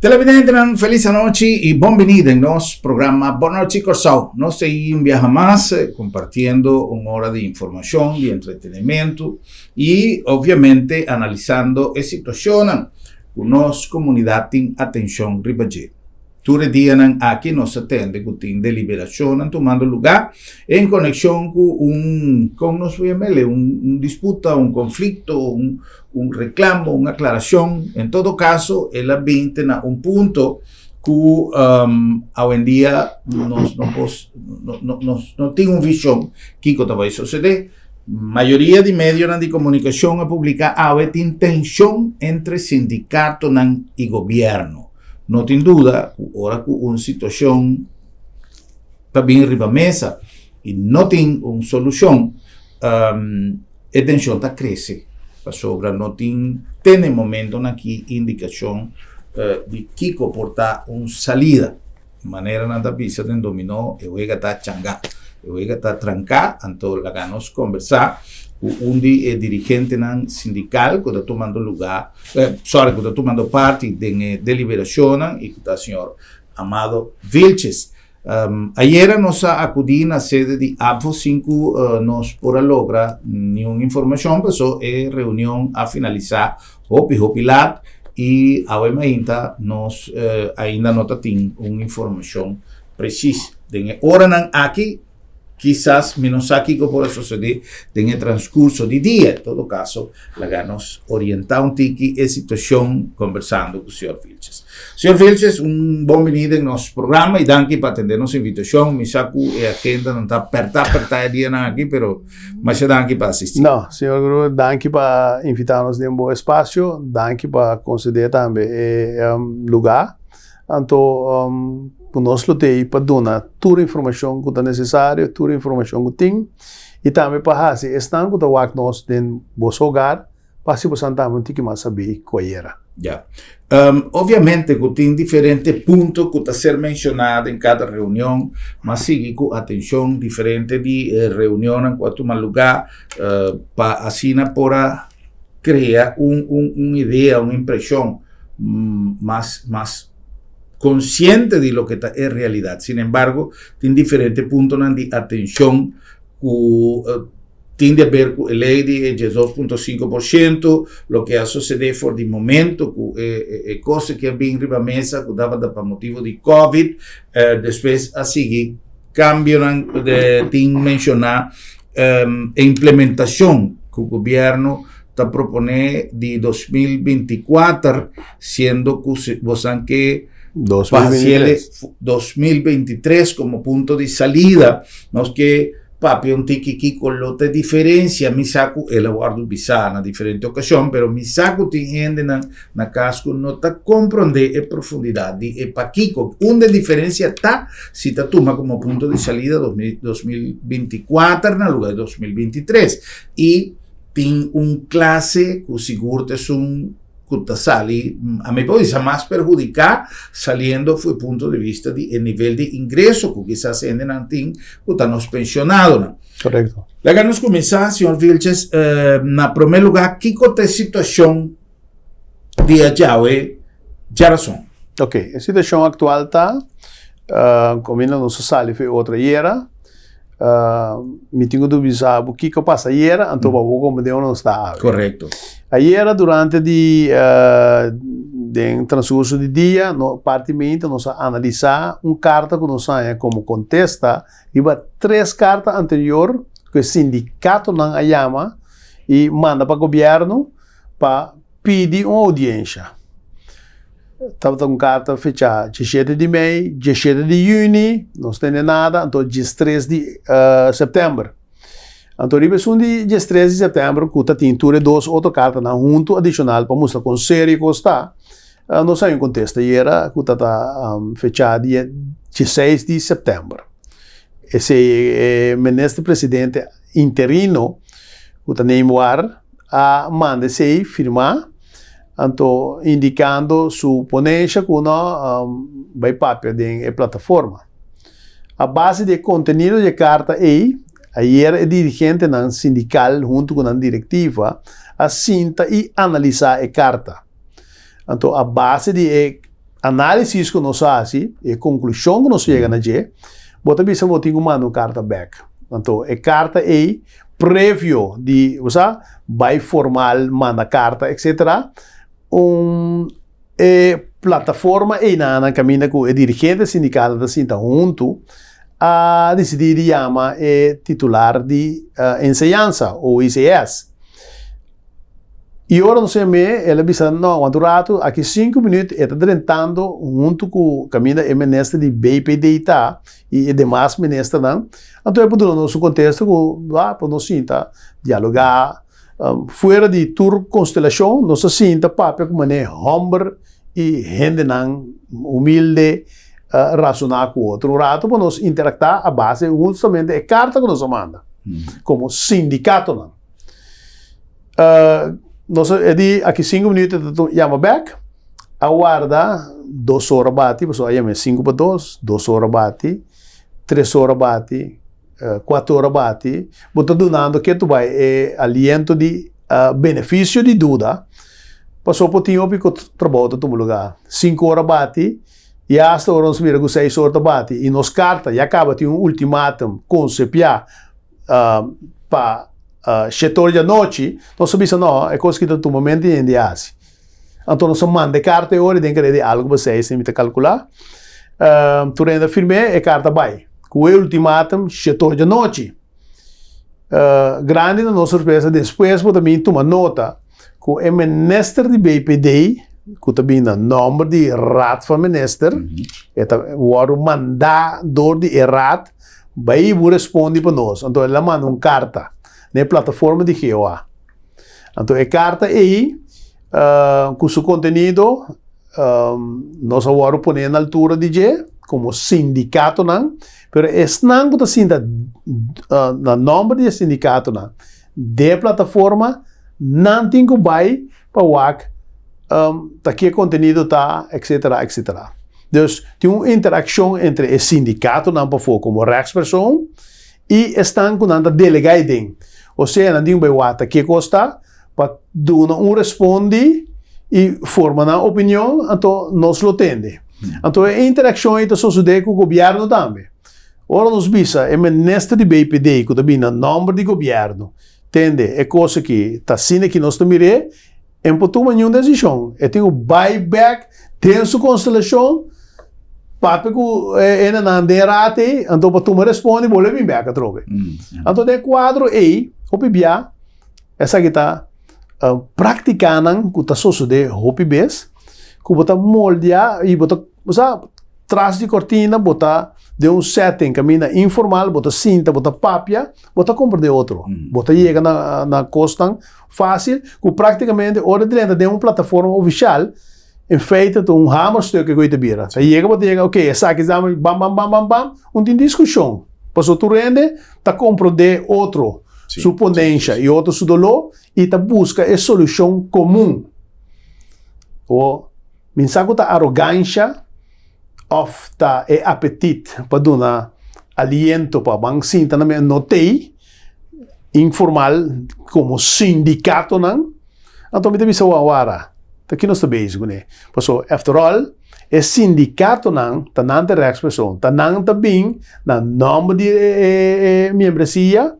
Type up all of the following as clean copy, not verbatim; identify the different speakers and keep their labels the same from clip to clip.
Speaker 1: Televidente, feliz noche y bienvenido en nuestro programa Boa Noite Corsao. Nos seguimos un viaje más compartiendo una hora de información, de entretenimiento y obviamente analizando la situación con nuestra comunidad en atención ribaje. Ture días aquí nos atende con deliberación tomando lugar en conexión con un disputa, un conflicto, un reclamo, una aclaración. En todo caso, el ambiente en un punto que hoy en día no tiene una visión que va a suceder. Mayoría de medios de comunicación pública hay tensión entre sindicato y gobierno. No tiene duda, ahora con una situación está bien arriba de la mesa y no tiene una solución, la tensión está crece. Sobre no tiene momento aquí indicación de que comporta una salida. De manera nada pisa de dominó, y hoy está changa, y hoy está tranca, entonces la ganos conversar. Un dirigente sindical que está tomando lugar, que está tomando parte de deliberación y que está el señor Amado Vilches. Ayer nos acudido a la sede de APFO 5, nos por lograr ninguna información, pero es reunión a finalizar hopilat y ahora nos ainda no tiene una información precisa. De ahora aquí, quizás menos aquí que puede suceder en el transcurso del día. En todo caso, la nos orienta un tiki la situación conversando con el señor Vilches. Señor Vilches, un bienvenido en nuestro programa y gracias por atender nuestra invitación. Mi saco y agenda no está apertada el día aquí, pero más gracias por asistir.
Speaker 2: No, señor Guru, gracias por invitarnos en un buen espacio, gracias por conceder también lugar. Então, nós lutei para dar toda a informação que é necessária, toda a informação que tem, e também para fazer estão que nós nós em nosso hogar, para se você também tem que mais saber qual era.
Speaker 1: Ya. Obviamente que tem diferentes pontos que estão ser mencionados em cada reunião, mas sigue com atenção diferente de reunião em quanto mais lugar, para assim para criar uma ideia, uma impressão mais consciente de lo que es realidad. Sin embargo, tiene diferentes puntos de atención que tiene a ver con la ley de 2.5%, lo que ha sucedido por el momento, cosas que han venido a la mesa, que daban por motivo de COVID, después a seguir, cambio de mencionar implementación que el gobierno está propone de 2024, siendo que 2023 como punto de salida, nos que papi un tiki con lo de diferencia, mi saco el aguardo bisana, diferente ocasión, pero mi saco tiene na casco no está comprende en profundidad de paquico, una diferencia está si te toma como punto de salida 2024 en lugar de 2023 y tiene un clase que seguro es un que sale, a mí puede ser más perjudicar saliendo fue punto de vista de el nivel de ingreso que quizás en antín que estamos pensionados.
Speaker 2: Correcto.
Speaker 1: Luego nos comenzar, señor Vilches, en primer lugar, ¿qué es la situación de allá, ya razón?
Speaker 2: Ok, la situación actual está, como no se sale fue otra era, me tengo que duvidar o que passa ayer, então vou como de não está.
Speaker 1: Correto.
Speaker 2: Ayer durante o transcurso do dia, partimento nós analisar carta que nós como contesta, e 3 cartas anterior que o sindicato não a chama e manda para o governo para pedir uma audiência. Estava com carta fechada 17 de maio, 17 de junho, não tem nada, então 13 de setembro. Então, de 13 de setembro, que tem 2 outras cartas junto adicional para mostrar com sério que está. Não saiu em contexto, e era que está fechada dia 16 de setembro. Esse ministro-presidente interino, que está no ar, manda-se firmar, então, indicando sua ponência com vai papel da plataforma. A base de conteúdo de carta ayer é dirigente sindical junto com a diretiva assinta e analisar a carta. Então, a base de análisis que nós fazemos, e conclusão que nós chegamos a dia, bota bisa botar uma carta back. Então, a carta é prévio de, você vai formal, manda carta, etc. Plataforma e na caminho com o dirigente sindical da Sinta junto a decidir chama titular de enseñanza, ou ICS. E agora não sei ela disse, não, quanto rato, aqui 5 minutos, está tentando junto com o caminho da ministra de BPD e demais ministra não. Então, é para o nosso contexto, para nós sinta dialogar, fora de tour constelação, nós sinta papel como é humble e gente não humilde, racionar com o outro. Um rato, para nós interactar a base, justamente, é carta que nós manda, como sindicato não. Nós aqui 5 minutos chama back, aguarda 2 horas bate, pessoal chama 5 para 2, 2 horas bate, 3 horas bate, 4 horas bate, bota donando que tu vai aliento de benefício de dúvida, passou por tempo que trabalho todo lugar, 5 horas bate, e hasta agora nós vira com 6 horas bate, e nos carta, e acaba de ultimátum com o CPA para setor da noite, nós sabemos não, é coisa que tu momento em dia assim. Então nós manda carta e hora tem que de algo para vocês tem que calcular. Tu renda firme é carta vai. Com o ultimátum setor da noite. Grande na nossa surpresa depois vou também tomar nota com o ministro de BPD, que também o nome de rat van minister, o mandador de rat, vai responder para nós. Então ela manda uma carta na plataforma de GOA. Então, a carta aí, com seu conteúdo, nós agora ponemos na altura de G, como sindicato, não, mas esse não está sendo no nome do sindicato, não, de plataforma, não tem que vai para o WAC, que conteúdo está, etc, etc. Então, tem uma interação entre o sindicato, não, para como rechtspersoon, e estão com a delegada. Ou seja, não tem que custa para dar responde e formar uma opinião, então nós lo tende. Então a interação está sucedendo com o governo também. Ora nós bisa, é ministro de BPD, que também é nome do governo, tende, é coisa que está sendo que nós também é para tomar uma decisão. É tem o buyback, tem sua constelação, papo que é na andeirate, então para tomar responde, vou levar back a troca. Então tem quadro aí, o PBA, essa que está praticando, que está sucedendo, o PBS, que está moldear e está, trás de cortina, está de setting, caminho informal, está cinta, está papia, está compra de outro. Está chega na costa fácil, que praticamente, hora de dentro de uma plataforma oficial, em feita de hammerstuk que goita bira. Aí chega, ok, essa aqui bam, bam, bam, bam, bam, tem discussão. Passou tu rende, tá compra de outro. Sua potência e outro seu dolor e tá busca a solução comum. O mensagem da arrogância of tá é apetite para dar aliento para bancar também notei informal como sindicato não. Então me deve agora. Tá aqui nós estamos bem, né? Porque after all é sindicato não tá não ter expressão tá não tá bem na nome de membresia.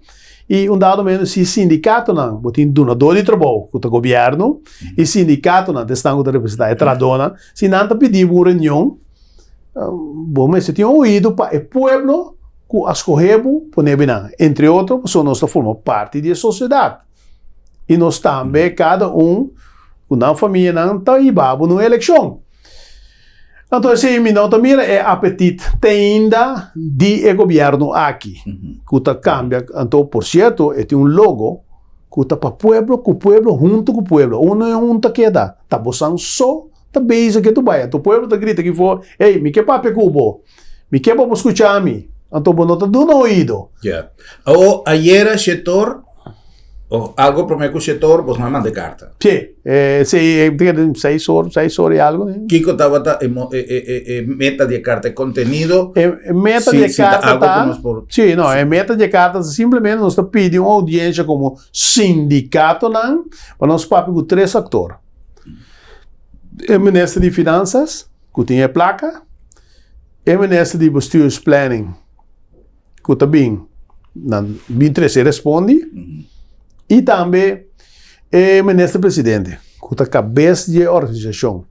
Speaker 2: E dado menos se sindicato não, botin donador de trabalho, com o governo, e sindicato não, estão com a representação tradona, se não pedir uma reunião, bom, mas se tinha ouído para o povo, que as correbo, entre outros, pessoas nós formamos parte da sociedade. E nós também, cada uma família não está aí, na eleição. Então, esse minuto também é apetite ainda de governo aqui. Que cambia, então, por certo, tem logo que está para o povo, junto com o povo. Não queda. Está buscando só, está bem que tu vai. O povo está grita que for, ei, me que papo cubo, me que para escuchar a mim. Então, não está dando ouído.
Speaker 1: Ya. O ayer, setor, o algo para o setor, vos não manda carta.
Speaker 2: Sim, 6 horas e algo.
Speaker 1: Kiko estava meta de carta, contenido.
Speaker 2: Meta de carta, sim, não, meta de carta, simplesmente nós pedimos uma audiência como sindicato, para nós papel com 3 atores. O Ministro de Finanças, que tinha placa, e ministro de bestuursplanning, que também, não, 23 responde, e também o ministro-presidente, que é cabeça de organização.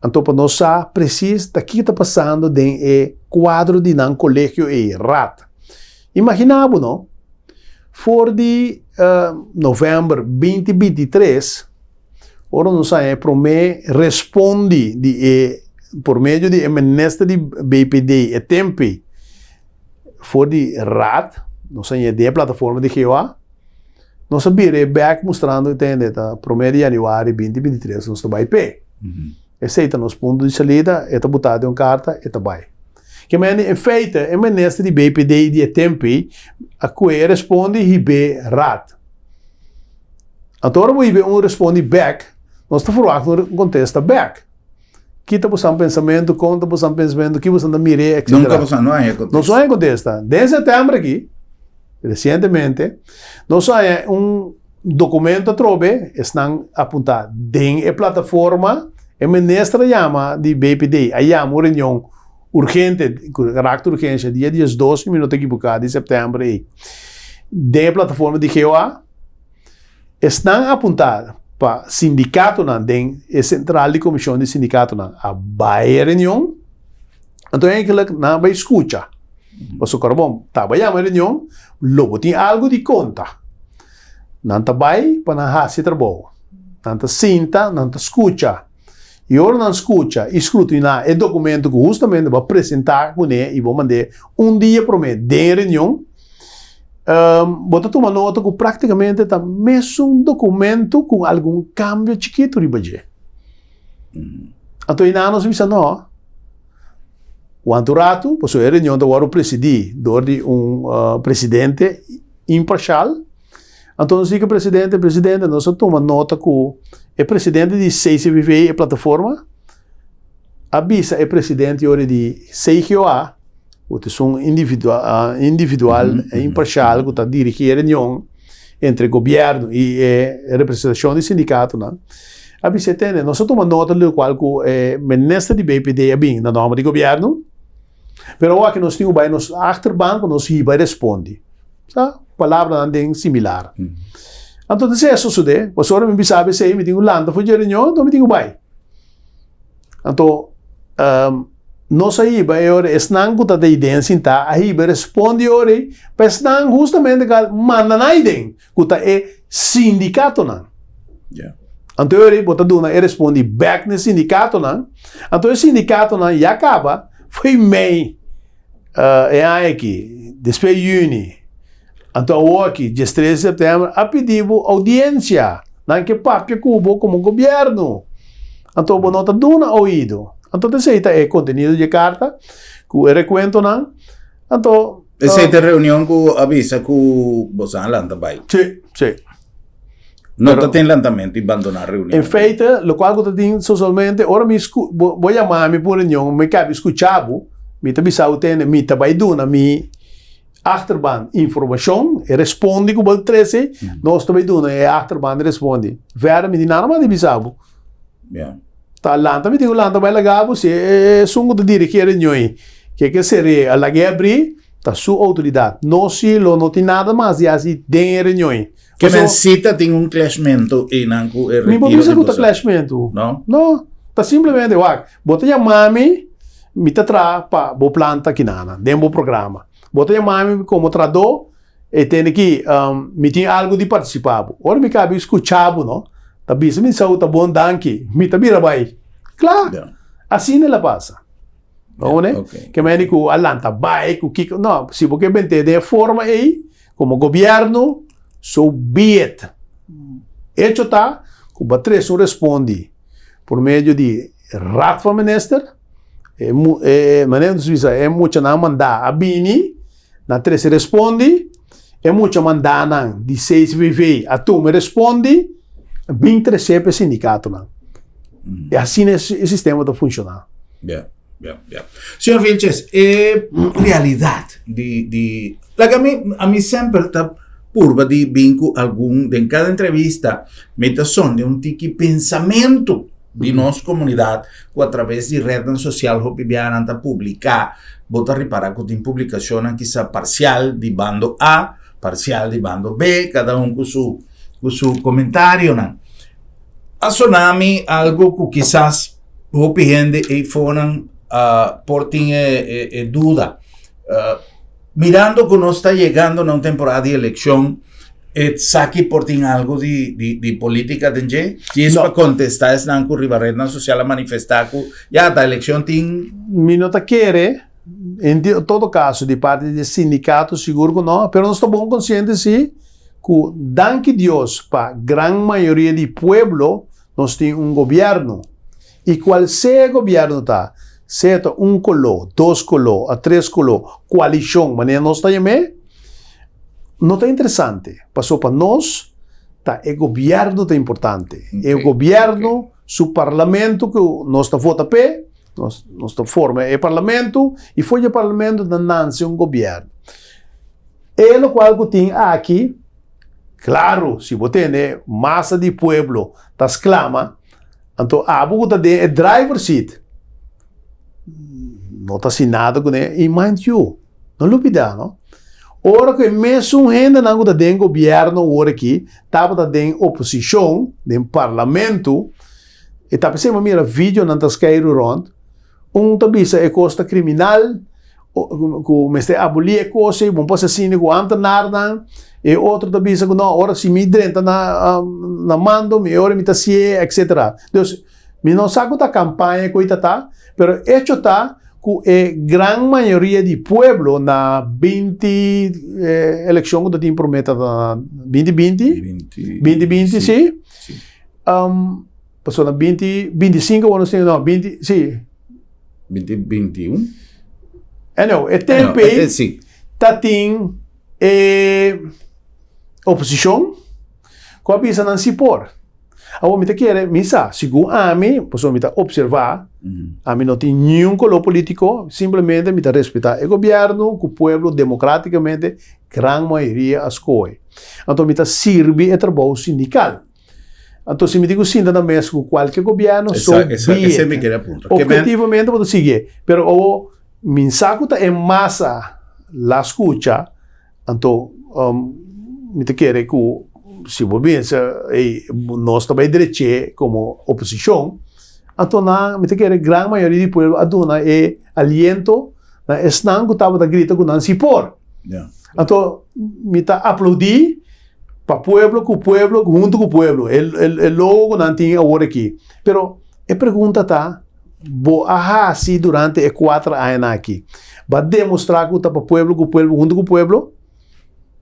Speaker 2: Então, para nós saber preciso o que está passando dentro do quadro de um colégio e RAT. Imaginamos, não? For de novembro 2023, ora nós responde por meio do ministro de BPD e TEMPI, for de RAT, nós temos a plataforma de GOA, nós sabemos back mostrando que por meio de janeiro 2023 nós estamos IP. Esse é o nosso ponto de saída, é botado em carta, é vai. Que em feito, é o ministro de BPD e de TEMPI, a que responde e be RAT. Então, o responde back, nós estamos falando que contesta back. Que está passando pensamento, como está passando pensamento, que você não mire, etc.
Speaker 1: Nunca passando, não é contesta.
Speaker 2: Não é contesta. Desde setembro aqui, recentemente, nós temos documento trove, estão apontados dentro da plataforma, o ministro chama de BPD, aí há uma reunião urgente, com caráter urgente, dia 12 minutos equivocado de setembro, dentro da plataforma de GOA, estão apontados para sindicato, dentro da central de comissão de sindicato, a vai reunião, então é que não vai escutar. Mas o bom, tá vai a reunião, logo tem algo de conta. Não tá vai para não fazer trabalho. Não tá sinta, não tá escuta. E ora não escuta, escrutinar o documento que justamente vai apresentar com ele e vou mandar dia para mim de reunião. Vou tomar nota que praticamente está mesmo documento com algum cambio chiquito de budget. Então, ainda nós vimos não. O anturato, por sua reunião da hora presidir, de presidente imparcial. Então, nós digo presidente, nós tomamos nota que o presidente de CCVV, a plataforma, avisa o presidente de CGOA, que é um individual imparcial, que está dirigindo a reunião entre o governo e a representação do sindicato. Avisa, nós tomamos nota do qual o ministro de BPD é bem na norma de governo, mas o que nós temos aí, nos achterbanco, nós vai responder. Palavra não similar. Então, se isso sucede, você ora me sabe se me tenho landa foi de reunião, então me tenho vai. Então, nós aí vai ora esnan que da idência tá aí vai responde ora, mas esnan justamente que manda na idem, que é sindicato não. Então ora bota duna responde back no sindicato não. Então o sindicato não já acaba foi mei é aqui, depois juni. Então, hoje, dia 13 de setembro, a pedido audiência, não que papo cubo como governo. Então, a nota duna ouído. Então, esse é conteúdo de carta, que eu recuento, não. Então...
Speaker 1: Essa é a reunião que avisa que você lanta vai.
Speaker 2: Sim.
Speaker 1: Não tem lançamento e abandonar a reunião.
Speaker 2: Em feito, o qual eu tenho socialmente, ora vou chamar-me para uma reunião, me cabe escutar, me tabisar o tema, me tabai duna, me... achterban informação e responde com o 13, nós também damos achterban responde. Vera me diz nada mais de bisabo. Tá lá também tem o lanta vai lagar você sungo de dirigir reunião que seria a lague abrir tá sua autoridade. Não se lo não tem nada mais e assim tem reunião.
Speaker 1: Que necessita tem clashmento e não é
Speaker 2: me precisa de clashmento. Não, tá simplesmente bota chamar-me me tra para bo planta aqui nada, dentro do programa. Bota chamar-me como tradutor e tem que me tem algo de participar. Ora me cabe escutar, não? Tá bisa me saúde bom danke, me tá bira vai. Claro. Assim ela passa. Não, né? Que me digo alanta vai, que não, se porque bente de forma aí, como governo, so be it. Hecho tá, que o Batresso responde por meio de Ratfa Minister, maneira de Suíça, é muito na mandar a Bini, na 13 responde, é muito mandar na de 6 viver, a tu me responde, 23 para sindicato não. E assim o sistema está funcionando.
Speaker 1: Senhor Vilches, realidade de a mim sempre está purva de vinco algum, em cada entrevista, metação de um tipo de pensamento de nossa comunidade, ou através de rede social, o PBA não publicar, bota reparar que tem publicação que é parcial de bando A, parcial de bando B, cada um com seu comentário, né? A Tsunami, algo que quizás o gente e foram por ter dúvida. Mirando que nós está chegando na temporada de eleição, sabe por ter algo de política de que isso para contestar estão com Ribarreta social a manifestar que já a eleição tem.
Speaker 2: Minota quer, em todo caso, de parte do sindicato, seguro que não, mas nós estamos conscientes sim, que, danke Deus, para a grande maioria do povo, nós temos governo. E qual seja o governo está, seja color, 2 color, 3 color, coalição, mas nós estamos não está interessante. Passou para nós, tá, o governo está importante. Okay. O governo, o parlamento, que nós está vota pé, nós está forma o parlamento, e foi o parlamento da nação governo. É o qual que tem aqui, claro, se você tem massa de povo, tá exclama, então a buta de driver seat, não está assinado com ele, e mind you, não lupida, não? Ora que mesmo gente não está dentro do governo, ora aqui, estava dentro da oposição, dentro do parlamento, e estava sempre mira vídeo não está caído rond, tabisa é costa criminal, que abolir a coisa, bom posso assim, que anta nardan, e outro tabisa que não, ora se me drenta na mando, me ora me tá etc. Então, me não sabe da campanha que está, pero hecho está que a grande maioria do povo na 20 eleição que tem prometa na 2020, sim. Passou na 25, ou não, 20, sim.
Speaker 1: 2021?
Speaker 2: Não, é tempo aí, tá tem oposição, com a bisa não se pôr. Agora, me quer, misa, segundo a mim, posso me observar, a mim não tem nenhum color político, simplesmente me respeitar o governo, que o povo democraticamente, grande maioria as coisas. Então, me serve o trabalho sindical. Então, se me digo sim, na mesa com qualquer governo,
Speaker 1: esse me quer apontar.
Speaker 2: Objetivamente, vou seguir. Pero, o mensaje está em massa, la escucha, então, me quer que se volvesse nós também direito como oposição, então me te quer grande maioria do povo aduna aliento na estão que estava da grita que não se por. Então me tá aplaudir para povo com o povo junto com o povo. Logo não tinha agora aqui. Pero a pergunta tá, se durante 4 anos aqui, vai demonstrar que está para o povo com o povo junto com o povo,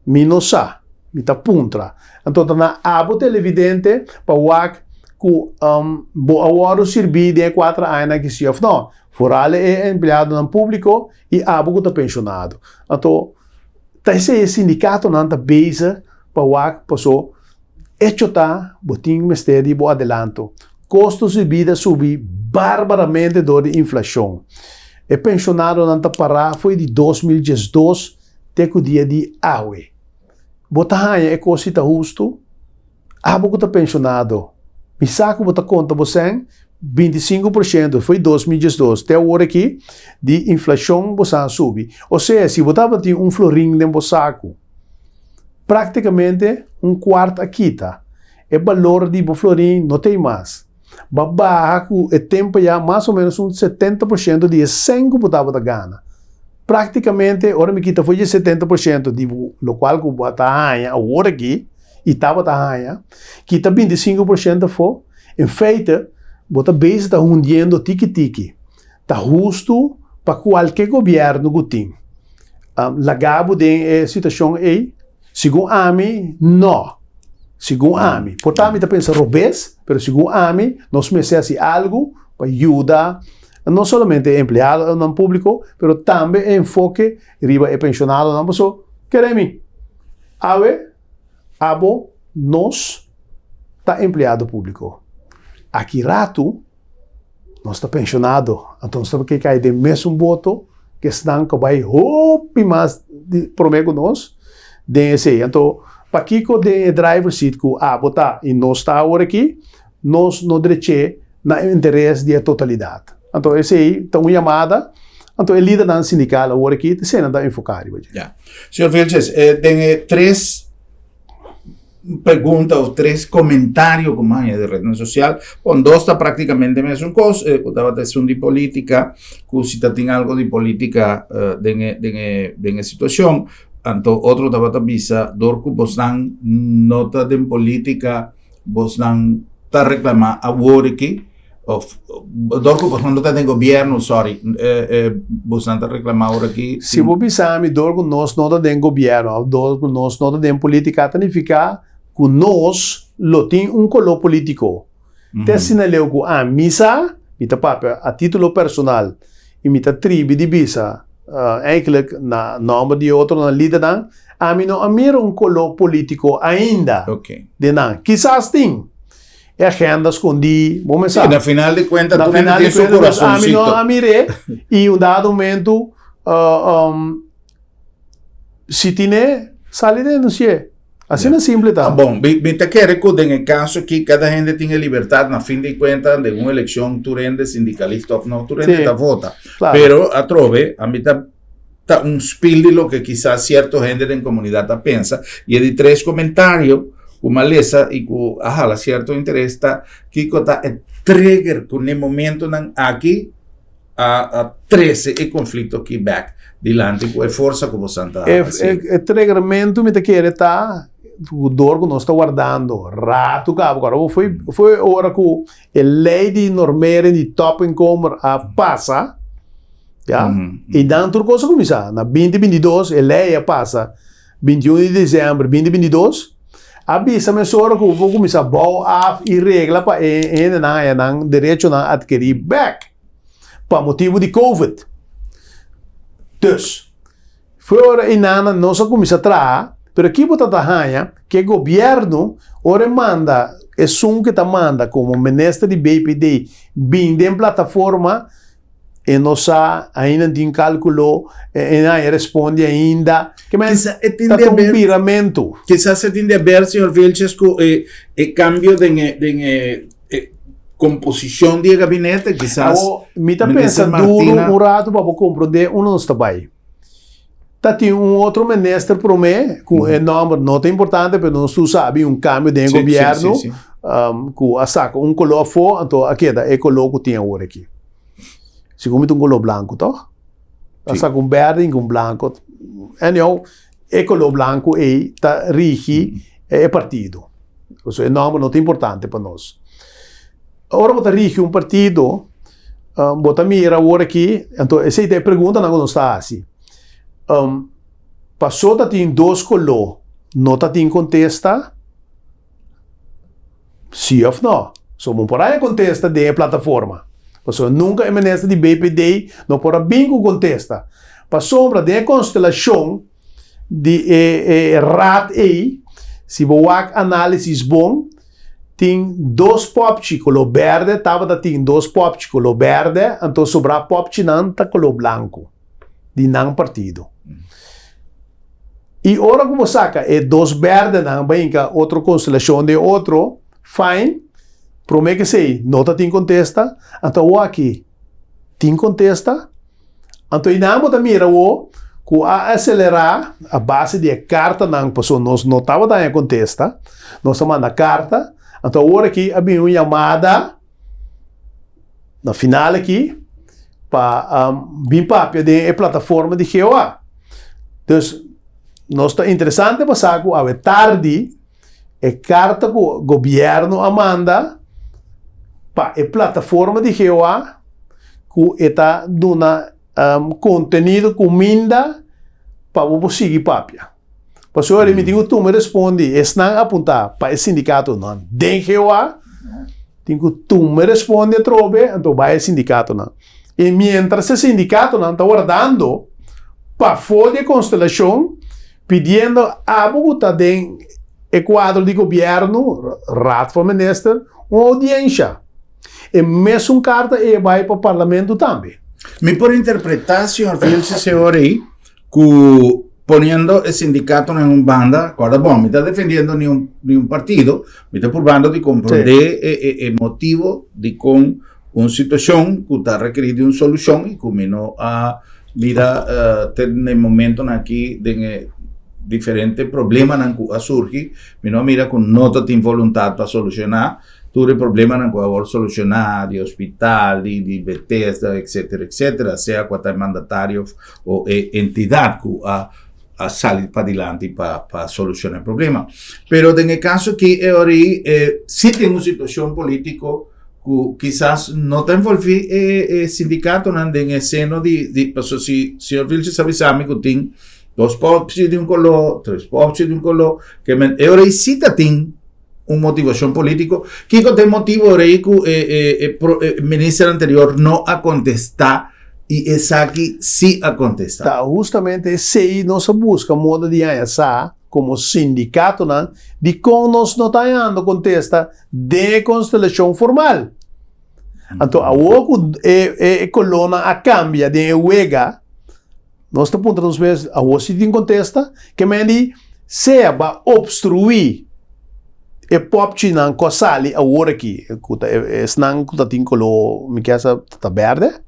Speaker 2: me não sabe. Mita puntra. Então, na abo televidente, para o que agora servir de 4 anos que se of não. Foral é empregado no público e abo que está pensionado. Então, esse sindicato não está base para o que passou. Hecho tá, botinho mistério bo adelanto. Custos de vida subir barbaramente do de inflação. E pensionado não está parar foi de 2012 até o dia de hoje. Botahanha é coisa justo, abo que está pensionado. Me saco bota conta você, 25% foi 2012. Até agora aqui, de inflação você sube. Ou seja, se botava florim dentro do saco, praticamente quarto aqui tá. O valor de florim não tem mais. Babaha o tempo já mais ou menos 70% de 100 que botava da gana. Praticamente, ora me quita foi de 70% de lo qual que bota agora aqui, e estava tahanha, quita 25% foi, em feito, bota base está hundindo tiki-tiki. Está justo para qualquer governo que tem. Lagabo de situação aí, segundo a mim, não. Segundo a mim. Portanto, está pensando robês, mas segundo a mim, nós merecemos algo para ajudar não somente empregado no público, mas também enfoque riba e pensionado na pessoa. Queremos, nós está empregado público. Aqui rato, nós está pensionado. Então, sabe que cai de mesmo voto que estão que vai roubar mais prometo nós desse. Então, para Kiko de driver seat que botar e nós está agora aqui, nós não direito na interesse da totalidade. Então, esse aí, está uma chamada, então, ele líder da sindical, agora aqui, você não está enfocado.
Speaker 1: Ya. Senhor Vilches, tem 3 perguntas ou 3 comentários como hay de rede social. Bom, 2 está praticamente a mesma coisa. Eu estava dizendo de política, que se tem algo de política de situação. Então, outro estava a dizer, Dorco, vos não nota de política, vos não está reclamando agora aqui. Dorco, vos não está de governo, sorry. Vos não está reclamando agora aqui.
Speaker 2: Se você pensar, Dorco, nós não está de governo, Dorco, nós não está de política, significa que nós lo tem color político. Te sinaleu que a missa, a título personal, e a tribo de bisa, eigenlijk na nome de outro na líder dan, a mim não amira color político ainda.
Speaker 1: Ok.
Speaker 2: De não, quizás tem. Agenda escondi, vamos
Speaker 1: pensar. Na final de contas,
Speaker 2: tu tens seu coraçãozinho. A mim não amire, e dado momento, se tiver, sale denunciar. Assim é simples, tá?
Speaker 1: Bom, me te quero que no caso que cada gente tem liberdade, na fim de contas, de uma eleição, tu rende sindicalista ou não, tu rende da vota. Claro. Pero, a trove, a mim tá spill de lo que quizás cierta gente da comunidade pensa, e é de 3 comentários, uma lesa e com a certo interesse, que está trigger com no momento aqui, a 13 e conflito aqui back, dilante, com a força que você está fazendo.
Speaker 2: É triggeramento, me te quero tá o dor que nós está guardando, rato, agora foi hora que a lei de normeira de top income passa, ja? E dentro coisa começar, na 2022, a lei passa, 21 de dezembro, 2022, avisa me hora que vou começar a boa e regra para não direito a adquirir back, para motivo de COVID. Dus, foi hora e não só começa a trazer, pero aqui bota tahanha que o governo ora manda, é que tá manda como ministro de BPD, vindo em plataforma e nós ainda tem cálculo e não responde ainda. Que mas está um piramento.
Speaker 1: Quizás se tem de ver, senhor Vilches, que o cambio de composição de gabinete, quizás.
Speaker 2: Me está pensando duro rato para compreender não está bem. Tem outro ministro para mim, que é nome não é importante, mas nós sabemos cambio de governo, que saca color fora, então aqui é color que tem agora aqui. Segundo color branco, tá? Saca verde e branco. Então, é color branco e tá rigi é partido. Isso é nome não é importante para nós. Agora você rigi partido, você mira agora aqui, então essa é a pergunta que nós está assim. Passou a ter 2 color, não tem contesta, sim ou não? Só não pode contesta de plataforma. Passou nunca é ministro de BPD, não pode bem contesta. Passou para de constelação de RAT aí, se você análise bom, tem 2 pop color verde, estava tem 2 pop color verde, então sobra pop não tá color branco, de não partido. E ora como saca é 2 verdes na banca, outra constelação de outro, fine, promete que sei, não tem contesta, então aqui tem contesta, então inamo da mira o que a acelerar a base de carta não passou, nós não estava dando contesta, nós manda carta, então agora aqui havia uma chamada na final aqui para vir para a plataforma de GOA. Então, nós está interessante passar que a tarde a carta que o governo manda para a plataforma de GOA que está dando conteúdo comida para você seguir papia. Pastor, ele me diz que tu me responde, estão apontar para o sindicato não. De GOA, tem que tu me responde a trobe, então vai ao sindicato não. E mientras o sindicato não está guardando para fora de constelação, pedindo a Bogotá de quadro de governo, rato para ministro, uma audiência. E mesmo carta e vai para o parlamento também.
Speaker 1: Me por interpretar, senhor Vilches, aí, que poniendo el sindicato en un banda, guarda, bueno, me está defendiendo ni un partido, me está probando de comprender el motivo de con una situación que está requeriendo una solución y que menos a mira en el momento en aquí de diferentes problemas que surgen, mira con nota de voluntad para solucionar tutti i problemi che vuol solucionare di ospitali, di Bethesda, eccetera, eccetera, sia qualche mandatario o entità che a salir para adelante para solucionar el problema. Pero en el caso que ahora sí tiene una situación política que quizás no está envolvido el sindicato en el seno de pues, si señor Vilches avisame que tiene 2 popsi de un color, 3 popsi de un color, que ahora sí tiene una motivación política, que con el motivo que el ministro anterior no ha contestado y esa aquí sí ha contestado.
Speaker 2: Tá, justamente esse nós busca modo de essa como sindicato, né, de como nós não está indo contesta de constelação formal. Então, a outra coluna a cambia de uega, nós está apontando os meses a outra se contesta que me se vai obstruir e pop não cosali a outra aqui, não que tem colo me quer essa tá verde.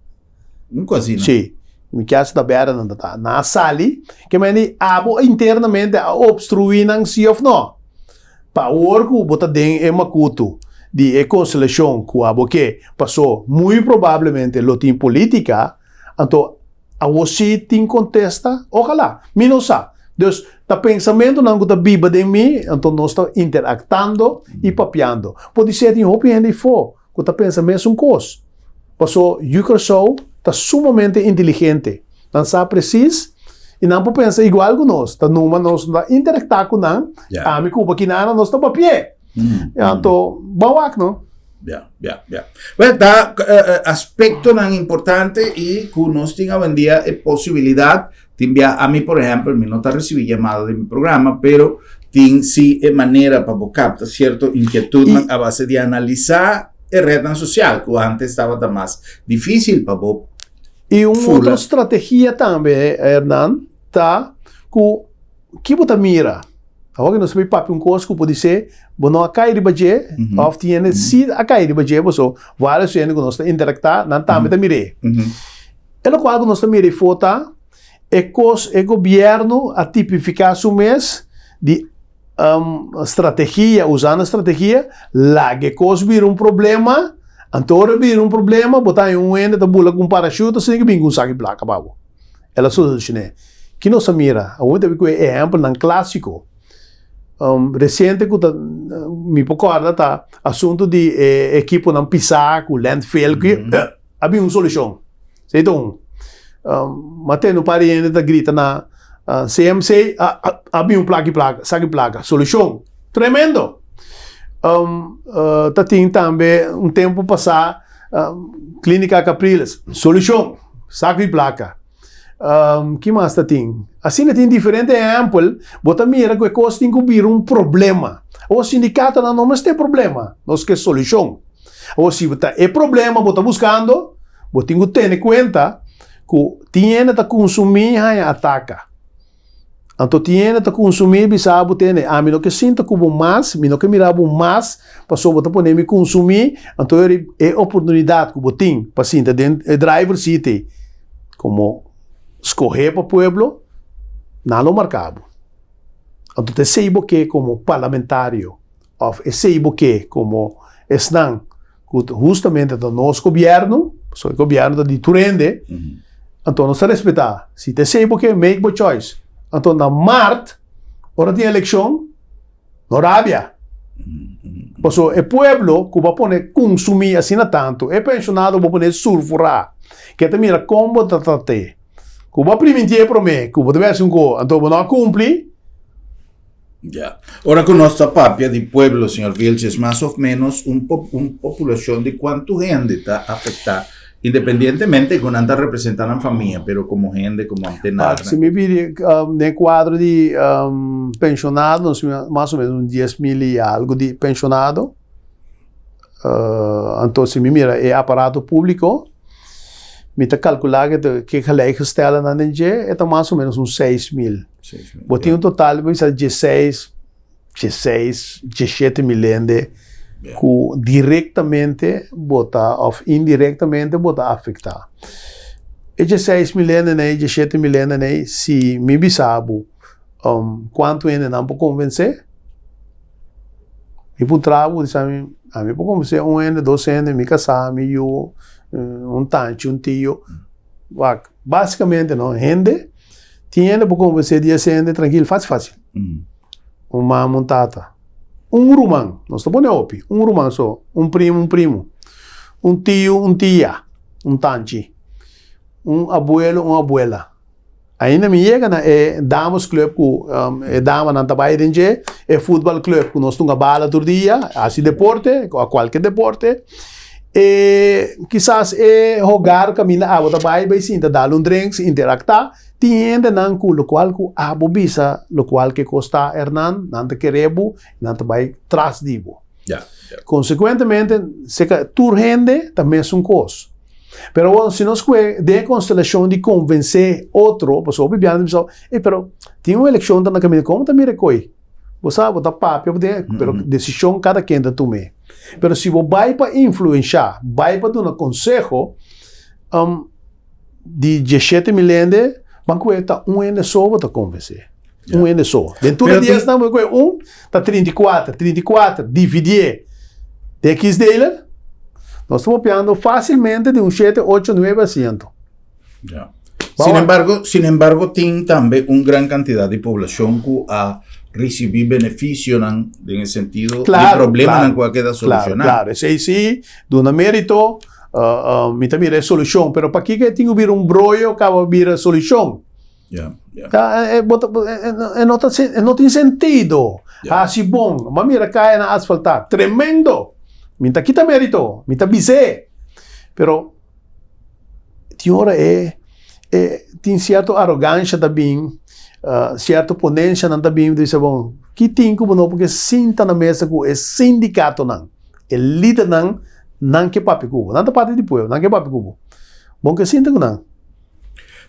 Speaker 1: Un così.
Speaker 2: Sì, mi chiama da bere na sali, che mi abo internamente a obstruir si of no. Pa orco bota den e makutu di e conciliação que abo que passou muito provavelmente lo tem política, então a você tem contesta, ojalá, mi não sa. Dus ta pensamento não tá biba de mim, então nós está interactando e papiando. Pode ser em hopi e for, que ta pensamento um cos. Passou Yucasou está sumamente inteligente. Não sabe preciso e não pode pensar igual que nós. Tá numa nós está interactar com não. A mim culpa que nada nós está para pé. Então, bom não.
Speaker 1: Well, da aspecto tan importante y que nos tenga hoy en día posibilidad de enviar a mí, por ejemplo, no está recibiendo llamada de mi programa, pero tiene sí manera para captar cierta inquietud a base de analizar la red social, que antes estaba más difícil para vos.
Speaker 2: E uma outra estratégia também, Hernan, tá? Que você mira? Agora nós sabemos papo coisa que pode ser, não a cair de budget, ou tem se a cair de budget, você várias vezes que nós interactar, não também mire. É o qual nós mire foto, é governo a tipificar o mês de estratégia, usando estratégia, lá que coisa vira problema. Então, vir problema, botar em ende da bula com parachute, assim que vem com saque placa, babo. Ela soluciona. Que não se mira, a outra vez exemplo não clássico. Recente que me recorda tá assunto de equipo não pisar com landfill que havia uma solução. Então, matei no parente da grita na CMC, havia placa, saque placa, solução. Tremendo. Tem também tempo passar clínica Capriles, solução, saco de placa. Que mais tem? Assim tem diferente exemplo, bota mira que coisa tem que vir problema. O sindicato não mas tem problema, nós que solução. Ou se bota problema, bota buscando, bota tem que ter em conta que tiene que consumir e ataca. Então, tinha que consumir, bisabo, tem. A mim não que sinto como mais, mim não que mirava mais, passou a poder me consumir, então é oportunidade que eu tenho, para sinta dentro driver city, como escorrer para o pueblo, não lo marcava. Então, te sei que como parlamentário, ou sei que como estão, justamente do nosso governo, o governo de Turende, então nós respeitar. Se te sei que make a choice. Então, na Marte, hora de eleição, na Arábia. Porque o pueblo que vai poder consumir assim tanto, é pensionado vai poder surfar. Que te mira como te trate. Que vai permitir para mim, que vai ter go, então vai não cumprir.
Speaker 1: Ya. Ahora con nuestra papia de pueblo, señor Vilches, más o menos una población de cuánta gente está afectada. Independientemente que não está representando a família, pero como gente, como antenada.
Speaker 2: Se me vir no quadro de pensionados, mais ou menos 10 mil e algo de pensionado. Então, se me mira, é aparato público. me te calcular que gelijk stellen aan de é mais ou menos uns 6.000. Botinho total, vai ser 16, 17 milhões que diretamente bota ou indiretamente bota afetar. E 16 milhões, 17 milhões, se me bisabu, quanto ainda não pode convencer? E por trás, a mim pode convencer ano, 2 anos, me casar, me eu, tante, tio. Basicamente, não, gente, tinha para convencer de gente tranquilo, fácil. Uma montata. Rumão, nós estamos na OP, rumão só, primo, tio, tia, tante, abuelo, abuela. Ainda me chega na damas club que dama não trabalha dentro futebol club que nós temos bala todo dia, assim deporte, qualquer deporte. Quizás jogar caminha a outra vai sim, dar drinks, interactar, tiende não com o qual que a bobisa, o qual que custa Hernan, não te querebo, não te vai tras dibo. Consequentemente, se que tu rende também é coisa. Pero bueno, se nós de constelação de convencer outro, pessoal, bibiando, pessoal, pero tem uma eleição na caminho, como também recoi? Você bota papo, pero decisão cada quem da tome. Pero se você vai para influenciar, vai para dar um conselho, de 17 milhões, banco está ano só para convencer. Ano só. Dentro de 10 não, está 34, dividir. De X dele, nós estamos pegando facilmente de 7, 8, 9%.
Speaker 1: Sin embargo, tem também uma grande quantidade de população que a receber benefício en sentido de problema que queda solucionado.
Speaker 2: Claro, esse sim, de um mérito, me também é solução, mas para que tem que vir brolho que vai vir a solução? Não tem sentido. Assim bom, mas mira, cai na asfaltar, tremendo. Minta quita mérito, minta bise. Pero, tem hora tem certa arrogância também, certa ponência também, diz bom, que tem como não, porque sinta na mesa que é sindicato não, é líder não que papi cubo, não tá parte de povo, não que papi cubo. Bom que sinta que não.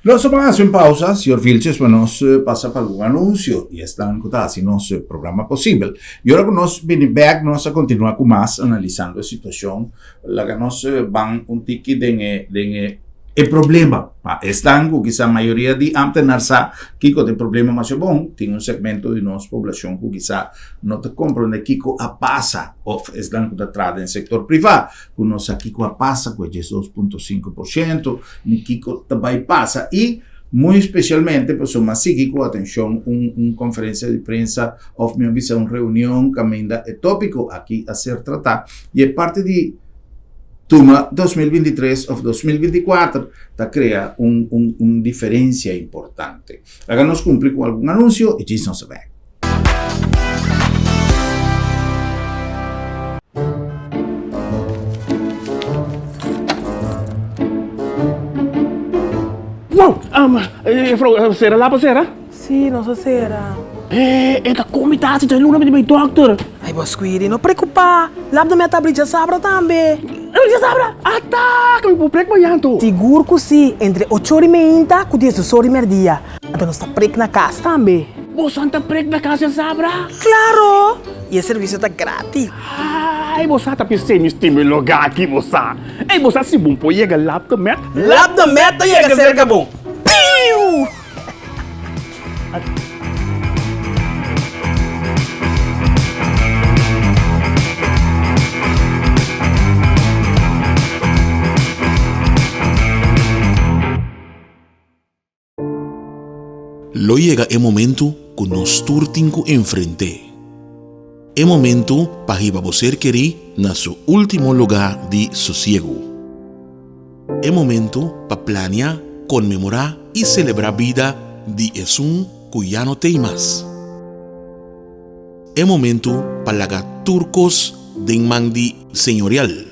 Speaker 1: Nós vamos fazer uma pausa, Sr. Vilches, para nós passar para algum anúncio e estão em nosso programa possível. E agora que nós vamos back, nós vamos continuar com mais, analisando a situação, lá que nós vamos tique de o problema. Estão, quizá a maioria de amtenar sabe que tem problema mais bom, tem segmento de nossa população que quizá não te compreende que a passa, ou estão atrás no setor privado, que nós aqui a passa, que é 2,5%, e que também passa, e muito especialmente, pessoas mais seguir com atenção, uma conferência de prensa, ou uma reunião que ainda é tópico aqui a ser tratado, e é parte de Tuma 2023 ou 2024 crea diferença importante. Agora nos cumprir com algum anúncio e diz não se vai.
Speaker 3: Wow, será lá para será?
Speaker 4: Sim, nossa será.
Speaker 3: Esta comitação de luna de meu doctor.
Speaker 4: Ai, Bosquiri, não preocupa. Lá da minha tablita sabra também.
Speaker 3: Já sabra? Tá, que me preocupa yanto.
Speaker 4: Seguro que sim, entre 8h30 e 10h30. Então nós está preco na casa também.
Speaker 3: Você está preco na casa, sabra?
Speaker 4: Claro! E o serviço está grátis.
Speaker 3: Ai, você está pensando em lugar aqui, você. Ei, você se bom pode chegar lá do meta.
Speaker 4: Lá do meta chega cerca bom. Piu!
Speaker 5: Lo llega el momento que nos turtinco enfrente. El momento para que você querer na su último lugar de sosiego. El momento para planear, conmemorar y celebrar vida de Jesús que ya no tem más. El momento para lagar turcos de mandi señorial.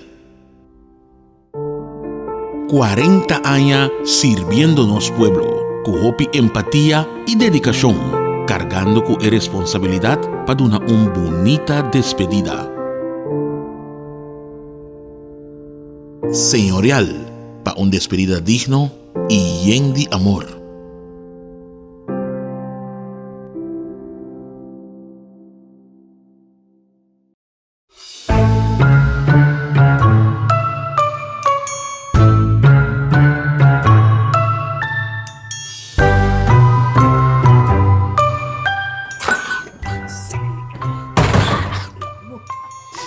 Speaker 5: 40 años sirviéndonos pueblo. Con empatía y dedicación, cargando con responsabilidad para una bonita despedida. Señorial, para una despedida digno y lleno de amor.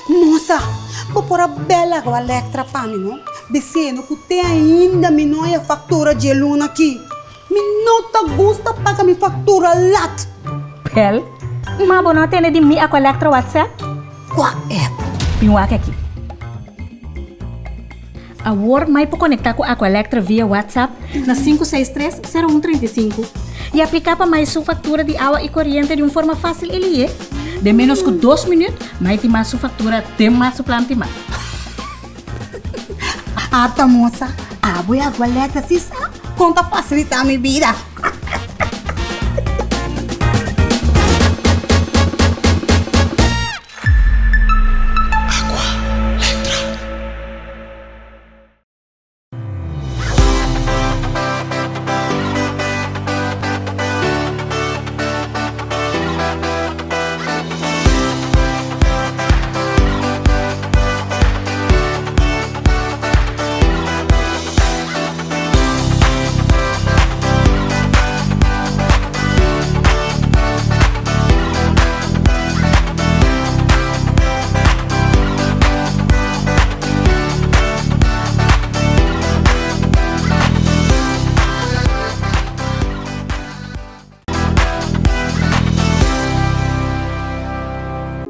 Speaker 6: Moça, vou pôr a bela com a Electra para mim, não? Dizendo que tem ainda minha fatura de luna aqui. Me nota gusta paga minha fatura lat.
Speaker 7: Pel, mas você não tem de mim a Electra WhatsApp?
Speaker 6: Qual é?
Speaker 7: Eu aqui. Agora, mais para conectar com a Electra via WhatsApp na 563-0135 e aplicar para mais sua fatura de água e corrente de uma forma fácil e de menos que 2 minutos, mais tem mais sua fatura, tem mais sua planta mais.
Speaker 6: Ah, tá, moça. Ah, vou a Electra se sabe. Conta facilitar a minha vida.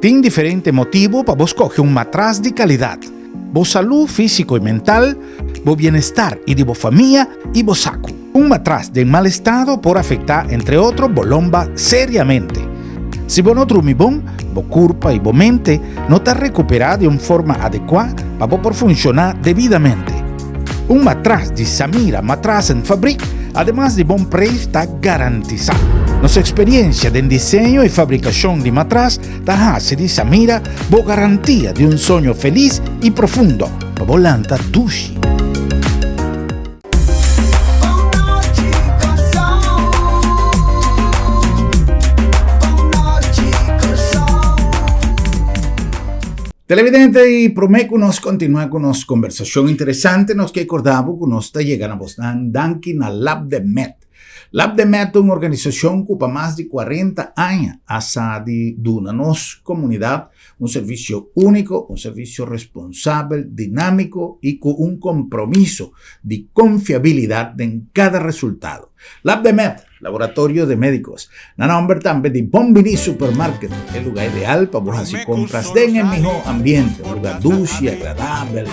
Speaker 1: Tem diferente motivo para vos coger un matraz de calidad. Vos salud físico y mental, vos bienestar y de vos familia y vos saco. Un matraz de mal estado por afectar, entre otros, vos lomba seriamente. Si vos no dormís bon, vos culpa y vos mente no está recuperada de una forma adecuada para vos por funcionar debidamente. Un matraz de Samira Matraz en Fabric, además de buen precio, está garantizado. Nuestra experiencia en diseño y fabricación de matraz da hace de Samira bo garantía de un sueño feliz y profundo. Pa volanta dushi. Televidente y prometo nos continúa con nos conversación interesante nos que acordamos que nos está llegando a vos danki na Lab de Met. Lab de Met es una organización que ocupa más de 40 años hasta de nos comunidad un servicio único, un servicio responsable, dinámico y con un compromiso de confiabilidad en cada resultado. Lab de Met, laboratorio de médicos. Na nombre también de Bombini Supermarket, el lugar ideal para vos así compras en el mejor ambiente, un lugar dulce, agradable,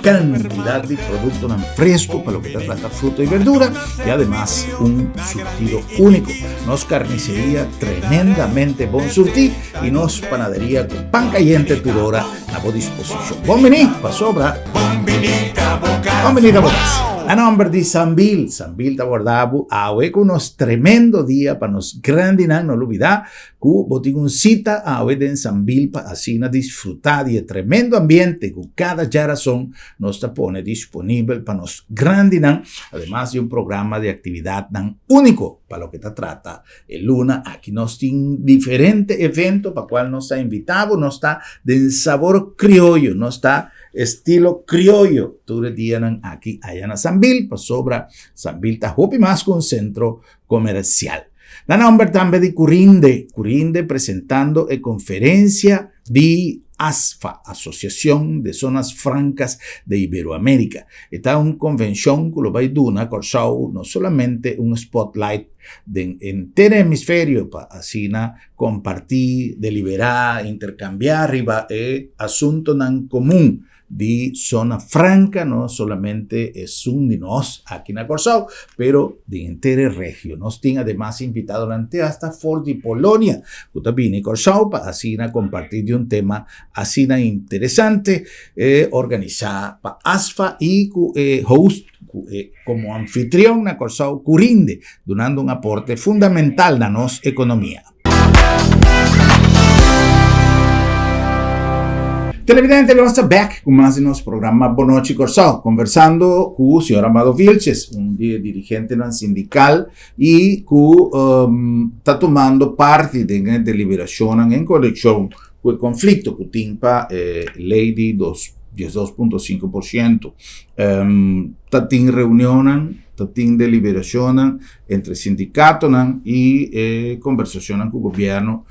Speaker 1: cantidad de productos frescos para lo que te trata fruta y verdura y además un surtido único. Nos carnicería tremendamente buen surtir y nos panadería con pan caliente tudora a vos disposición. Bombini, pa sobra. Bombini da bocas. A nombre de Sambil te abordamos a unos tremendo día para nos grandinar, no olvidar que botiguncita a en Sambil para así disfrutar de tremendo ambiente que cada razón nos pone disponible para nos grandinar, además de un programa de actividad tan único para lo que te trata el Luna. Aquí nos tiene diferente evento para cual nos está invitado, nos está del sabor criollo, nos está estilo criollo. Todo el día aquí allá en Sambil, para sobra Sambil está hopi más con centro comercial. La nombre también de Curinde presentando la conferencia de ASFA, Asociación de Zonas Francas de Iberoamérica. Esta es una convención que lo va a dar Corsau, no solamente un spotlight en todo el hemisferio para así compartir, deliberar, intercambiar asuntos en común de zona franca, no solamente es un de nos aquí en Corsau, pero de entera región. Nos tiene además invitado durante hasta Ford de Polonia, que también en Corsau para así compartir de un tema así interesante, organizada para ASFA y host como anfitrión na Corsau Curinde, donando un aporte fundamental a nos economía. Televidente, nós estamos back com mais nosso programa Boa Noite Corsão, conversando com o senhor Amado Vilches, dirigente sindical e que está tomando parte da deliberação em conexão com o conflito que tem para a lei de 12.5%. Está em reunião, está em deliberação entre sindicatos e conversação com o governo.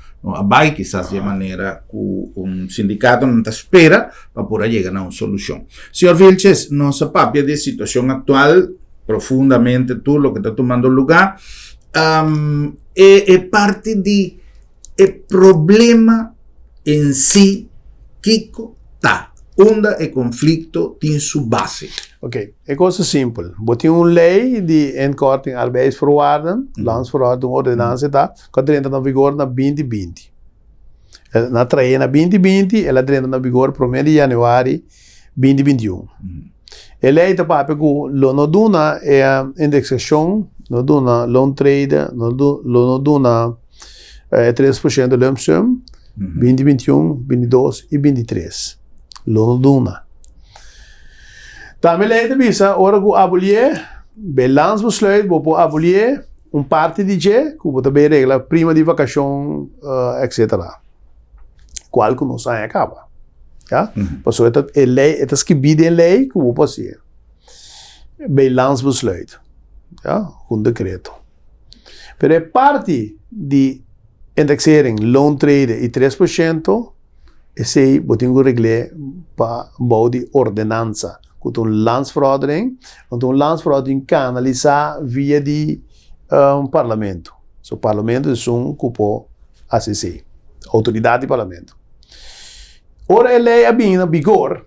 Speaker 1: Vai quizás de maneira que sindicato não está espera para poder chegar a uma solução. Senhor Vilches, nossa papia de situação atual, profundamente tudo o que está tomando lugar, é parte de problema em si que está. Onde o conflito tem sua base.
Speaker 2: Ok, é coisa simples. Botei uma lei de enkorting arbeidsvoorwaarden, landsverhouding, ordenança, que entra na vigor na 2020. Na traia na 2020, ela entra na vigor no 1 de janeiro 2021. A lei está para que não duna é a indexação, não duna loan trade, não duna 3% do lump sum, 2021, 22 e 23. Não duna. Também lei bisa ora que abolir balansbesluit voor abolir parte de je que você bem regla prima de vacação etc. Qual que não sai acaba, ja? Passou esta lei, estas gebieden in lei que vou passar. Balansbesluit, ja, decreto. Pero é parte de indexering loan trade e 3%, esse botem que regler para bouw de ordenança. Com landsverhouding, want een landsverhouding kan analisar via de parlamento. O parlamento é cupo ACC, autoridade de parlamento. Ora a lei é vigor,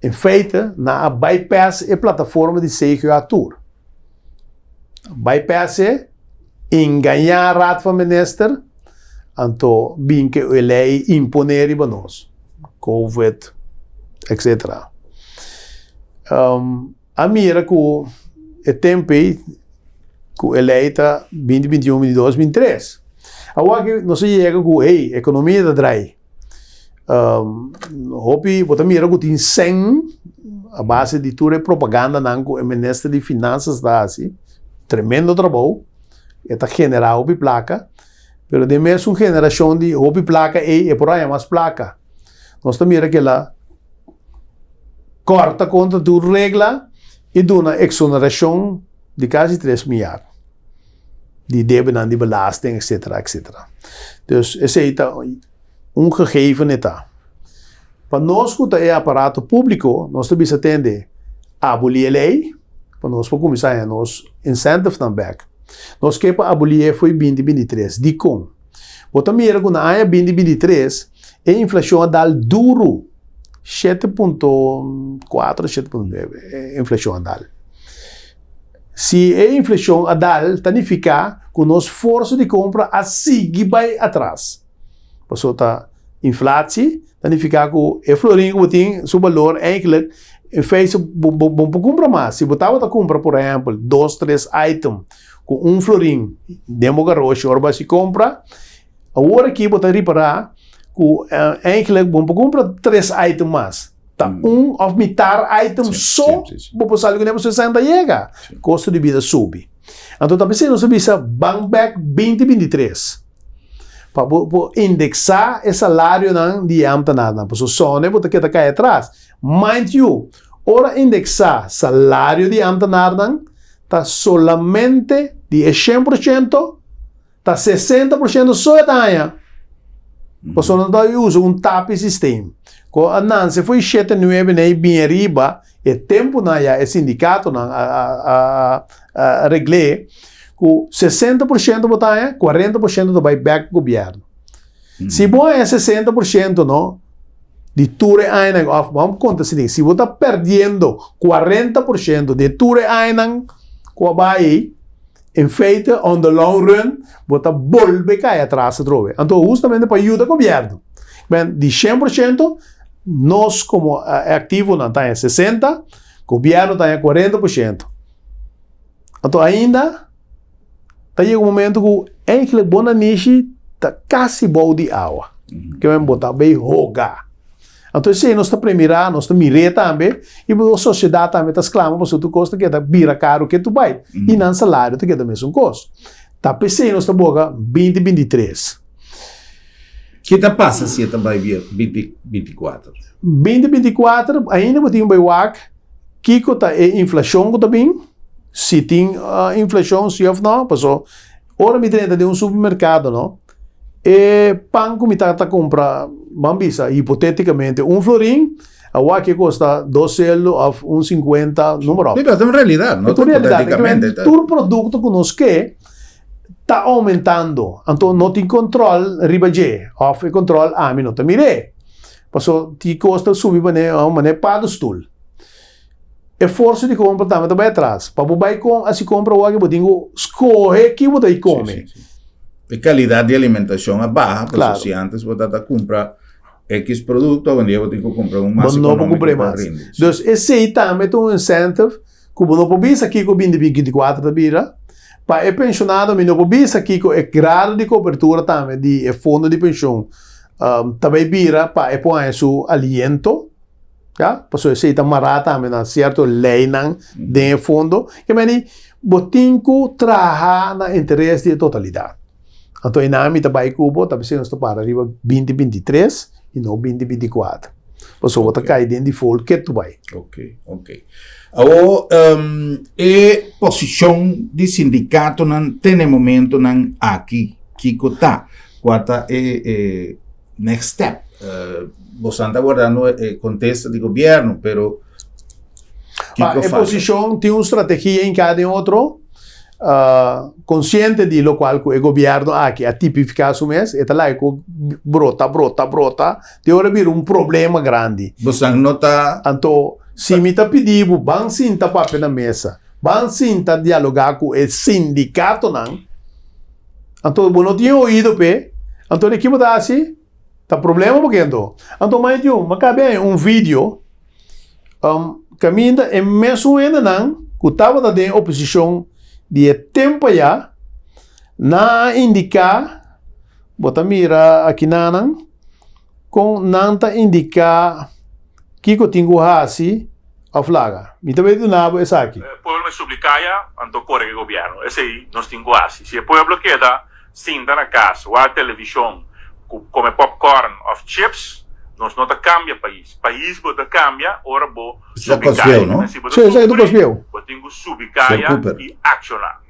Speaker 2: em feite, na bypass a plataforma de CGA-Tour. Bypass é enganar a raad van minister, anto bem que a lei imponer para nós, COVID, etc. A mira que o tempo que a lei está 2021, 22, 23. Agora que não se chega com a economia da DRAI. Hopi, você mira que tem 100 a base de toda a propaganda que o ministro de Finanças dá assim. Tremendo trabalho. Está general de placa. Mas de mesmo geração de hopi placa é por aí mais placa. Nós mira que lá corta contra tu regla e dá uma exoneração de quase 3 milhões de débito de belasting, etc. Dus esse é gegeven. Para nós que é aparato público, nós temos atender a abolir a lei, para nós começar a nos incentive também. Nós que para abolir foi 2023, de com. Bota mira que na área 2023 a inflação dá duro 7.4, 7.9 inflação andal. Se a inflação andal, significa que o nosso esforço de compra a seguir vai atrás. Passou a inflação, significa que o florinho que tem seu valor, eigenlijk, fez bom para comprar mais. Se você compra, por exemplo, 2, 3 items com florinho, demo garocho, agora se compra, agora aqui você reparar, eigenlijk bom para comprar 3 items mais. Tá of metade item só, para sair que nem você ainda chega. Custo de vida sube. Então, tá pensando sobre essa Bankback 2023. Para indexar o salário de ambtenaren. Para só né, você quer cair atrás. Mind you, ora indexar salário de ambtenaren tá solamente de 100%, tá 60% só é daia. Porque não dá uso TAP sistema. Quando a Nancy foi 7-9 nem bem arriba, e tempo na é sindicato a regler, com 60% botar 40% do buyback do governo. Se bom é 60% não, de tudo ainda, vamos contar assim, se você está perdendo 40% de tudo ainda, com a Bahia, em feito, on the long run, você volve a cair atrás de novo. Então, justamente para ajudar o governo. Bem, de 100%, nós, como ativo, não está em 60%, o governo está em 40%. Então, ainda, está chegando um momento que, em que boa niche, está quase bom de água. Que vai botar bem rogar. Então, se nós está premirar, nós está mirar também, e a sociedade também está exclamando, você tu custa que é bira caro que tu vai, e não salário tu que é da mesma coisa. Tá, pensei, nós está boca 2023.
Speaker 1: Que te passa se também via 2024?
Speaker 2: 2024, ainda vou ter um baiuac, que está a inflação também, se tem inflação, se não, passou, ora me dentro de um supermercado, não? E pão que me está comprar, bambisa, hipoteticamente, florim, a que custa 2 euros ou 1,50 número.
Speaker 1: Pero é uma realidade, não?
Speaker 2: É uma realidade. Todo produto que nós quer está aumentando. Então, não tem controle, ribaje, ou controle, mim não te mire. Passou, te custa subir para para o stool. É força de compra também vai atrás. Para você com assim compra o que você escolhe que você come.
Speaker 1: A qualidade de alimentação é baixa,
Speaker 2: claro.
Speaker 1: Se antes você compra X produto, hoje em dia você tem que comprar mais
Speaker 2: não
Speaker 1: econômico
Speaker 2: comprar
Speaker 1: para
Speaker 2: mais.
Speaker 1: render.
Speaker 2: Então, esse aí também é um incentivo que você não pode ver aqui com o 2024 da bira. Para o pensionado, não pode ver aqui com o grado de cobertura também de fundo de pensão. Também bira para pôr seu aliento. Ja, pastor se ita marata na certo lei nan de fundo que meni botinco traha na interesse de totalidade. Então inami ta bai cubo ta se nos para arriba 2023 e não 2024. Pastor bota cai dentro de full que tu vai.
Speaker 1: Ok. Agora, a posição de sindicato nan tem momento nan aqui que tá quata next step. Você está guardando o contexto do governo, pero
Speaker 2: a posição tem uma estratégia em cada outro, consciente de lo qual o governo aqui a tipificar o mês, está lá brota, de hora vir problema grande.
Speaker 1: Você não está...
Speaker 2: Então, se me está pedindo, vão sentar papel na mesa, vão sentar dialogar com o sindicato, não? Então, não tinha ouído, então, o que está assim? Tá problema porque então mais de cabe vídeo caminha é mesmo ainda não que estava da oposição de tempo já na indicar bota mira aqui não com nanta indicar que eu tenho assim a flaga me também do nabo é aqui
Speaker 8: pueblo me suplicaia anto corre o governo esse aí nós temos assim se o pueblo queda sinta na casa ou a televisão come popcorn of chips, nós não cambia país. País bota cambia, ora bo
Speaker 1: subicaia, não?
Speaker 2: Sim, já é do Cosmeu.
Speaker 8: Botingo subicaia e accionar.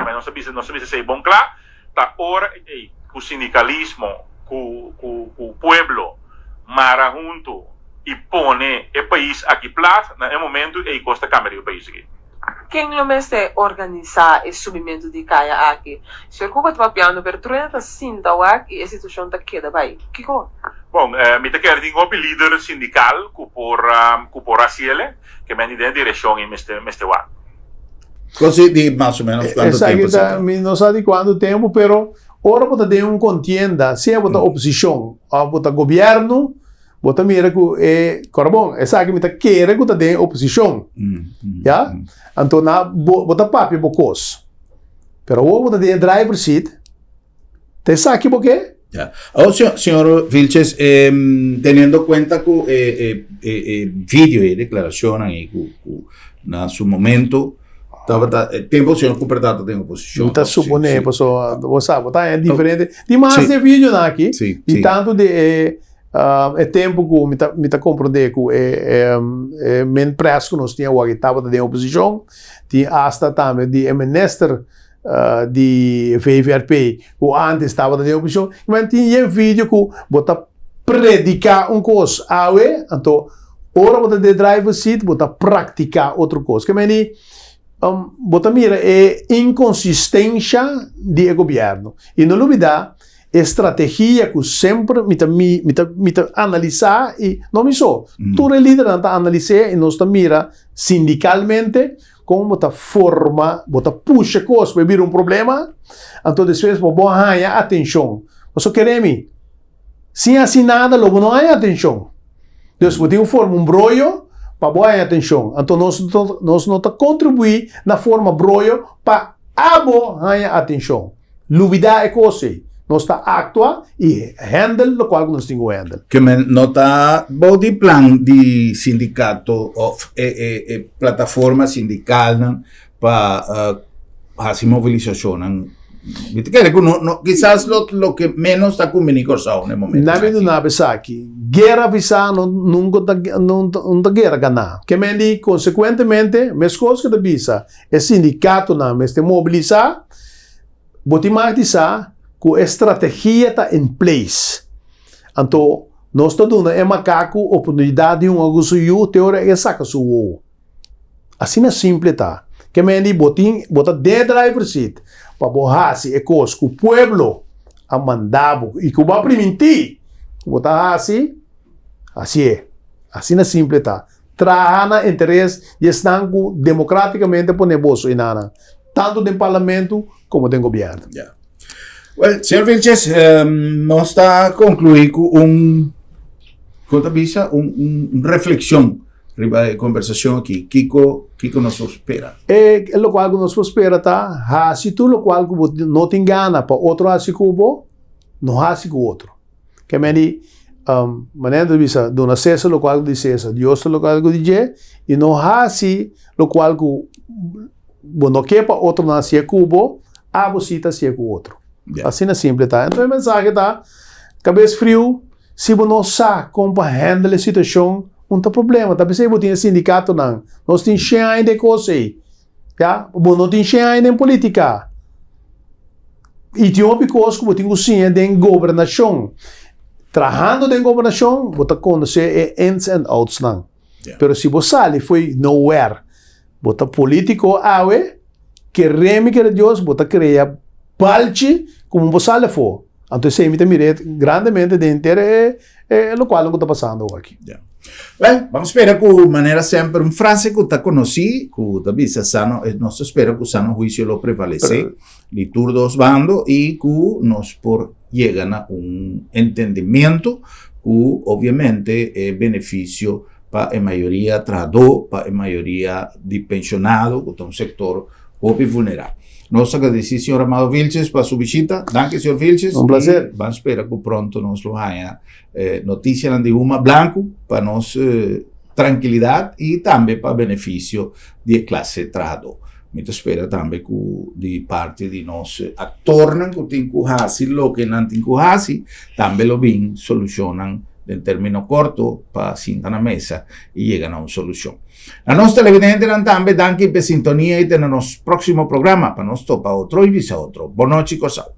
Speaker 8: Mas não sabia se é bom claro, tá ora o sindicalismo, o pueblo mara junto e põe o país aqui plata, no momento e costa câmera do país aqui.
Speaker 9: Quem não se organizar esse subimento de caia aqui? Se eu estou papiando, pero tu ainda sinta aqui a situação está queda vai. Que co?
Speaker 8: Bom, me te quero ter um líder sindical que por asiele que me dê direção em este wa.
Speaker 1: Così di mais ou menos quanto tempo?
Speaker 2: Não sabe quanto tempo, pero ora pode ter contienda, se é oposição, ou governo. Bota mira que bom, essa que me tá querer que tá de oposição, já? Então na bota papi bocos, pero o bota de driver seat, te sabe por quê?
Speaker 1: Ya. Ahora, señor Vilches, teniendo en cuenta que vídeo y declaración ahí, en su momento, tempo o senhor Cooper data tem oposição.
Speaker 2: Está supone, pessoal, você sabe, tá é diferente. Tem mais de vídeo aqui, e tanto de é tempo que me tá compreender que men press que nós tinha o que estava de oposição, tinha hasta também de minister de VVRP, que antes estava de oposição, mas tinha vídeo que bota predicar coisa, então ora bota de driver seat, bota praticar outra coisa. Que meni bota mira inconsistência do governo. E não olvidar estratégia que sempre me analisar e não me só. Todo líder está analisar e nós mira sindicalmente como bota forma, bota puxa coisa para vir problema. Então depois vou ganhar atenção. Nós queremos. Sem assim nada, logo não há atenção. Então vou ter forma brolho para ganhar atenção. Então nós não contribuir na forma brolho para ganhar atenção. Luvidar é coisa. nós está actua e handle lo qual nós temos handle.
Speaker 1: Que me nota body plan de sindicato of plataforma sindical para hacer movilización. Quizás lo que menos está comunicado en el momento.
Speaker 2: Na vez na vez aqui, guerra visa não da guerra ganhar. Que mendi consequentemente, mes coisas que da visa, é sindicato na mes te mobilizar, botar mais disso, com estratégia tá em place. Então, nós estamos dando é macaco oportunidade de agosto e teoria é saca sua. Assim é simples tá. Que mendi bota de driver seat. Para borrar e coisas que o pueblo a mandado e que vai permitir botar assim é assim simples tá trabalhar interesse e estão democraticamente por negócio e nada tanto no parlamento como no governo.
Speaker 1: Yeah. Well, senhor Vilches, nós está concluir com reflexão riba de conversação aqui. Kiko nos espera.
Speaker 2: Lo qual nos espera tá, se tu lo qual não te engana para outro assim cubo, não assim com outro. Que me maneira de vista do nascença lo qual diz essa, Deus lo qual diz e não assim lo qual não quer para outro nascer cubo, a você tá ser com outro.
Speaker 1: Yeah.
Speaker 2: Assim é simples tá. Então a mensagem tá, cabeça frio, se você não sabe como handle a situação não tem problema, tá pensando que sindicato não, nós temos cheio de coisas aí, já, não tem cheio de política, e tem uma coisa que tem que de governação, trabalhando de governação, você conhece ins and outs não, pero se você sai foi nowhere, você político awe, que reme que Deus, você cria palche como você sai foi, então se me mire grandemente dentro é o qual não está passando aqui.
Speaker 1: Yeah. Well, vamos esperar que de maneira sempre uma frase que está conhecida, que talvez sano, nós esperamos que o sano juízo lo prevalece, de todos os bandos e que nós por llegan a entendimento que obviamente é benefício para a maioria trabajador, para a maioria de pensionado, que é um setor pobre e vulnerável. Nós agradecemos, senhor Amado Vilches, por sua visita. Danke, senhor Vilches.
Speaker 2: Um prazer.
Speaker 1: Vamos esperar que pronto nos lo haya notícia de uma blanco para nos tranquilidade e também para benefício da classe trabalhadora. Muito espero também que de parte de nós atores que tem que fazer o que não tem que fazer, também lo bem solucionam em término curto para sentar na mesa e chegar a uma solução. A nós televidentes também danke por sintonia e até no nosso próximo programa para nós topar outro e visa outro. Boa noite, Cosal.